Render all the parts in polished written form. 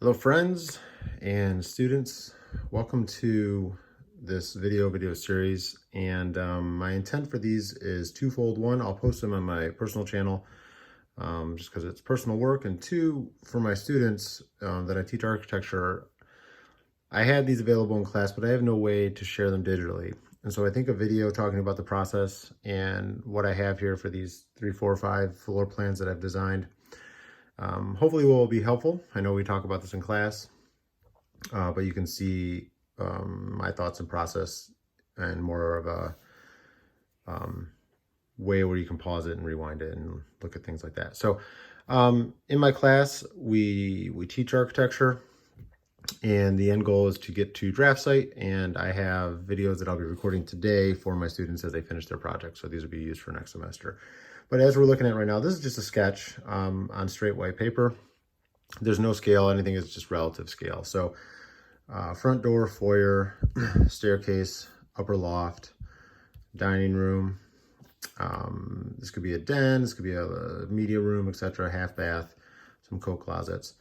Hello friends and students, welcome to this video series, and my intent for these is twofold. One, I'll post them on my personal channel just because it's personal work, and two, for my students that I teach architecture. I had these available in class, but I have no way to share them digitally, and so I think a video talking about the process and what I have here for these 3, 4, 5 floor plans that I've designed hopefully will be helpful. I know we talk about this in class, but you can see my thoughts and process and more of a way where you can pause it and rewind it and look at things like that. So in my class, we teach architecture, and the end goal is to get to draft site, and I have videos that I'll be recording today for my students as they finish their project. So these will be used for next semester. But as we're looking at right now, this is just a sketch on straight white paper. There's no scale, anything is just relative scale. So front door, foyer, staircase, upper loft, dining room. This could be a den, this could be a media room, etc., half bath, some coat closets.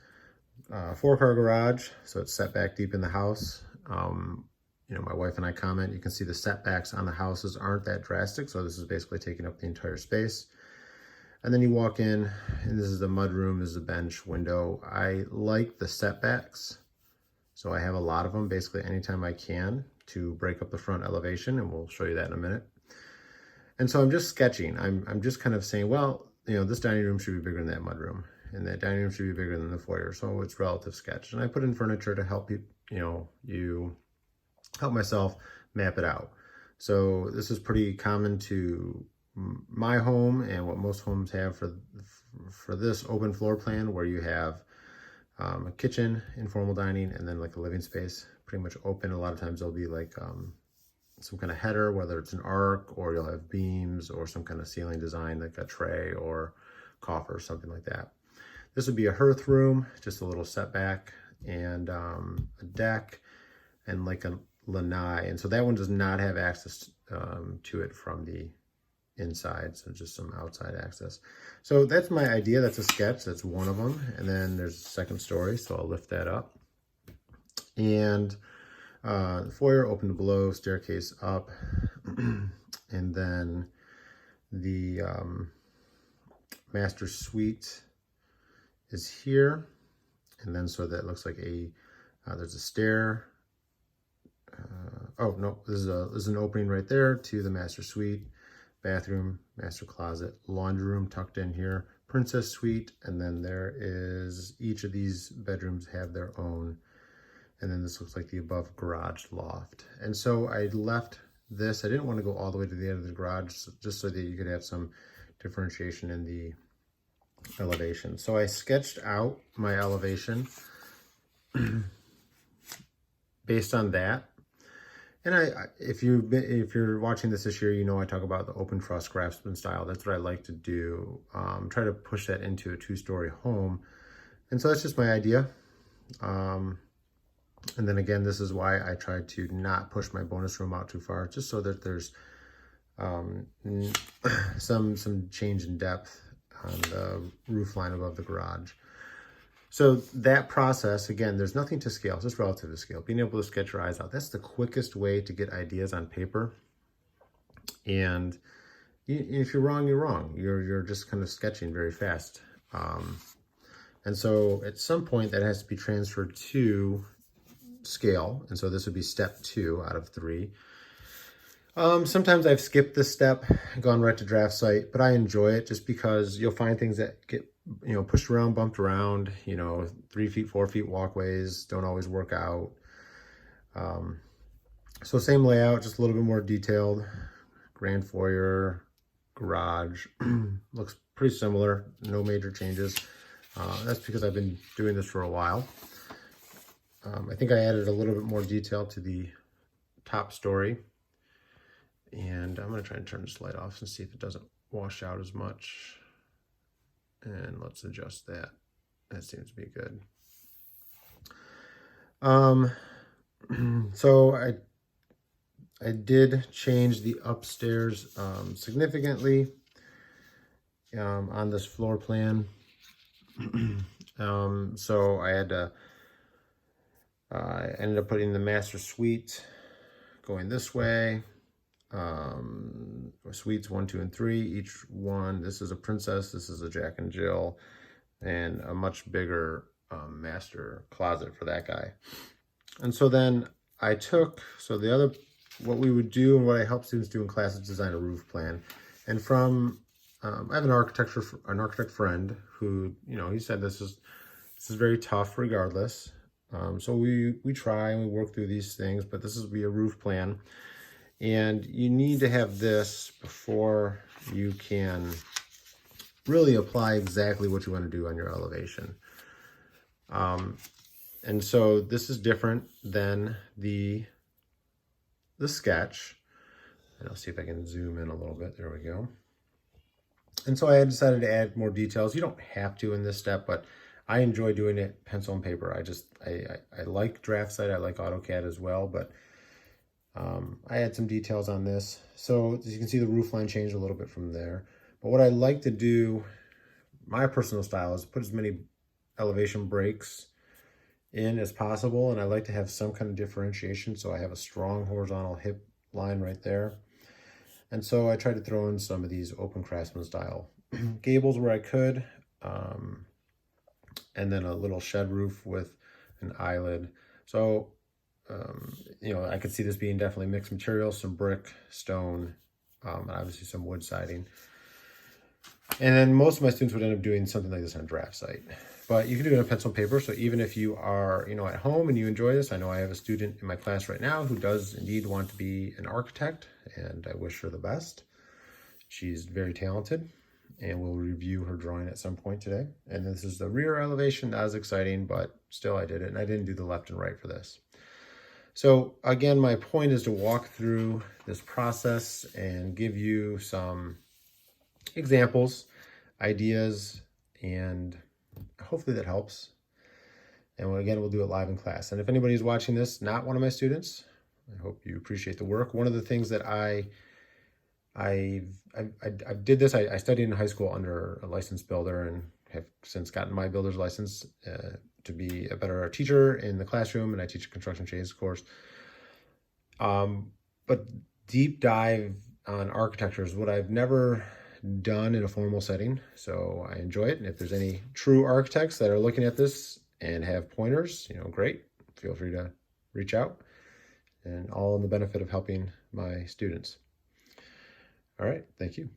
4-car garage, so it's set back deep in the house. You know, my wife and I comment, you can see the setbacks on the houses aren't that drastic, so this is basically taking up the entire space. And then you walk in, and this is the mud room, this is a bench, window. I like the setbacks, so I have a lot of them basically anytime I can to break up the front elevation, and we'll show you that in a minute. And so I'm just sketching. I'm just kind of saying, well, you know, this dining room should be bigger than that mud room, and that dining room should be bigger than the foyer. So it's relative sketch. And I put in furniture to help you help myself map it out. So this is pretty common to my home and what most homes have for this open floor plan, where you have a kitchen, informal dining, and then like a living space, pretty much open. A lot of times there'll be like some kind of header, whether it's an arc, or you'll have beams or some kind of ceiling design like a tray or coffer or something like that. This would be a hearth room, just a little setback, and a deck, and like a lanai. And so that one does not have access to it from the inside, so just some outside access. So that's my idea. That's a sketch. That's one of them. And then there's a second story, so I'll lift that up. And the foyer open to below, staircase up, and then the master suite is here, and then so that looks like there's a stair. Oh no, this is an opening right there to the master suite, bathroom, master closet, laundry room tucked in here, princess suite, and then there is, each of these bedrooms have their own. And then this looks like the above garage loft. And so I left this, I didn't want to go all the way to the end of the garage, just so that you could have some differentiation in the elevation. So I sketched out my elevation based on that. And if you're watching this year, you know I talk about the open truss craftsman style. That's what I like to do. Try to push that into a 2-story home. And so that's just my idea. And then again, this is why I try to not push my bonus room out too far, just so that there's some change in depth on the roof line above the garage. So that process, again, there's nothing to scale, it's just relative to scale. Being able to sketch your eyes out, that's the quickest way to get ideas on paper. And if you're wrong, you're wrong. You're just kind of sketching very fast. And so at some point that has to be transferred to scale, and so this would be step 2 out of 3. Sometimes I've skipped this step, gone right to draft site, but I enjoy it just because you'll find things that get pushed around, bumped around. 3 feet, 4 feet walkways don't always work out. So same layout, just a little bit more detailed. Grand foyer, garage, looks pretty similar, no major changes. That's because I've been doing this for a while. I think I added a little bit more detail to the top story. And I'm going to try and turn this light off and see if it doesn't wash out as much. And let's adjust that. That seems to be good. So I did change the upstairs significantly on this floor plan. So I had to I ended up putting the master suite going this way. Suites 1, 2, and 3. Each one, this is a princess, this is a Jack and Jill, and a much bigger master closet for that guy. And so then I took, what we would do and what I help students do in class is design a roof plan. And from, I have an architect friend who, he said this is very tough regardless. So we try and we work through these things, but this is be a roof plan. And you need to have this before you can really apply exactly what you want to do on your elevation. And so this is different than the sketch. And I'll see if I can zoom in a little bit. There we go. And so I had decided to add more details. You don't have to in this step, but I enjoy doing it pencil and paper. I like DraftSight. I like AutoCAD as well, but I had some details on this. So as you can see, the roof line changed a little bit from there. But what I like to do, my personal style, is put as many elevation breaks in as possible. And I like to have some kind of differentiation. So I have a strong horizontal hip line right there. And so I tried to throw in some of these open craftsman style gables where I could. And then a little shed roof with an eyelid. So I could see this being definitely mixed materials, some brick, stone, and obviously some wood siding. And then most of my students would end up doing something like this on DraftSight. But you can do it on pencil and paper. So even if you are, at home and you enjoy this, I know I have a student in my class right now who does indeed want to be an architect, and I wish her the best. She's very talented, and we'll review her drawing at some point today. And this is the rear elevation, not as exciting, but still I did it. And I didn't do the left and right for this. So again, my point is to walk through this process and give you some examples, ideas, and hopefully that helps. And again, we'll do it live in class. And if anybody's watching this, not one of my students, I hope you appreciate the work. One of the things that I did this, I studied in high school under a licensed builder and have since gotten my builder's license to be a better teacher in the classroom, and I teach a construction trades course. But deep dive on architecture is what I've never done in a formal setting, so I enjoy it. And if there's any true architects that are looking at this and have pointers, great, feel free to reach out, and all in the benefit of helping my students. All right, thank you.